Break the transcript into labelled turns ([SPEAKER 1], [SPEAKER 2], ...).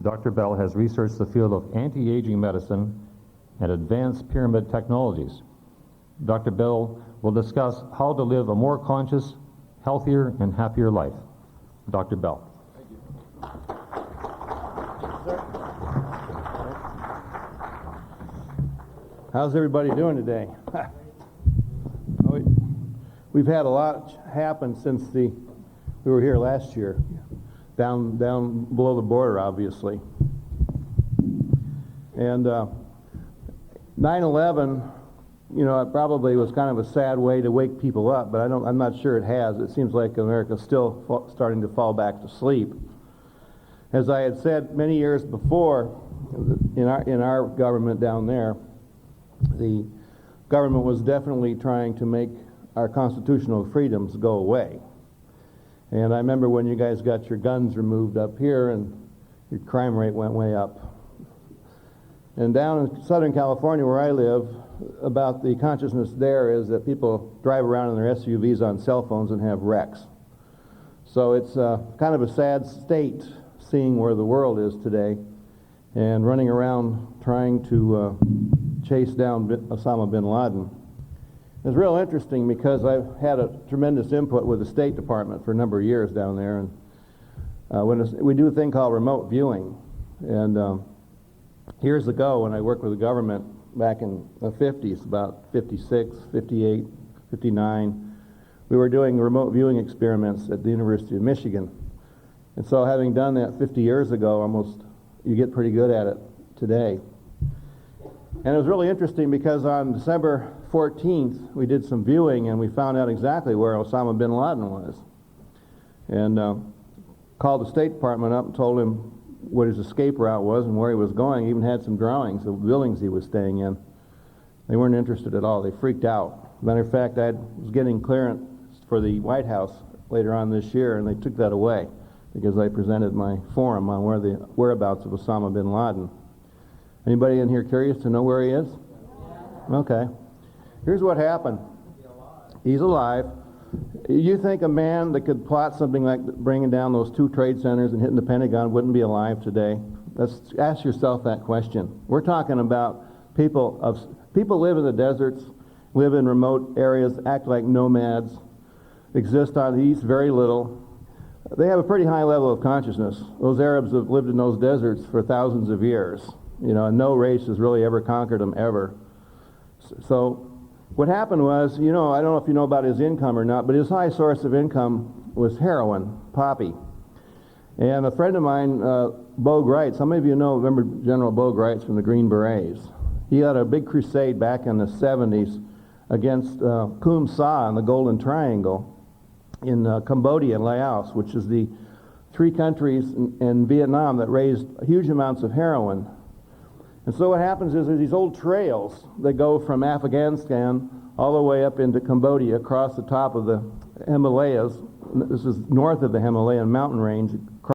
[SPEAKER 1] Dr. Bell has researched the field of anti-aging medicine and advanced pyramid technologies. Dr. Bell will discuss how to live a more conscious, healthier, and happier life. Dr. Bell.
[SPEAKER 2] Thank you. How's everybody doing today? We've had a lot happen since we were here last year, down below the border, obviously. And 9/11, you know, it probably was kind of a sad way to wake people up, but I'm not sure it has. It seems like America's still starting to fall back to sleep. As I had said many years before, in our government down there, the government was definitely trying to make our constitutional freedoms go away. And I remember when you guys got your guns removed up here and your crime rate went way up. And down in Southern California where I live, about the consciousness there is that people drive around in their SUVs on cell phones and have wrecks. So it's kind of a sad state seeing where the world is today and running around trying to chase down Osama bin Laden. It's real interesting because I've had a tremendous input with the State Department for a number of years down there, and we do a thing called remote viewing. And years ago, when I worked with the government back in the 50s, about 56, 58, 59, we were doing remote viewing experiments at the University of Michigan. And so having done that 50 years ago, almost, you get pretty good at it today. And it was really interesting because on December 14th, we did some viewing and we found out exactly where Osama bin Laden was. And called the State Department up and told him what his escape route was and where he was going. He even had some drawings of buildings he was staying in. They weren't interested at all. They freaked out. Matter of fact, I was getting clearance for the White House later on this year, and they took that away because I presented my forum on where the whereabouts of Osama bin Laden. Anybody in here curious to know where he is? Okay. Here's what happened. He's alive. You think a man that could plot something like bringing down those 2 trade centers and hitting the Pentagon wouldn't be alive today? Let's ask yourself that question. We're talking about people live in the deserts, live in remote areas, act like nomads, exist on the east very little. They have a pretty high level of consciousness. Those Arabs have lived in those deserts for thousands of years, you know, and no race has really ever conquered them ever. So what happened was, you know, I don't know if you know about his income or not, but his high source of income was heroin, poppy. And a friend of mine, Bo Greitz, some of you remember General Bo Greitz from the Green Berets. He had a big crusade back in the 70s against Kum Sa and the Golden Triangle in Cambodia and Laos, which is the 3 countries in Vietnam that raised huge amounts of heroin. And so what happens is there's these old trails that go from Afghanistan all the way up into Cambodia across the top of the Himalayas. This is north of the Himalayan mountain range.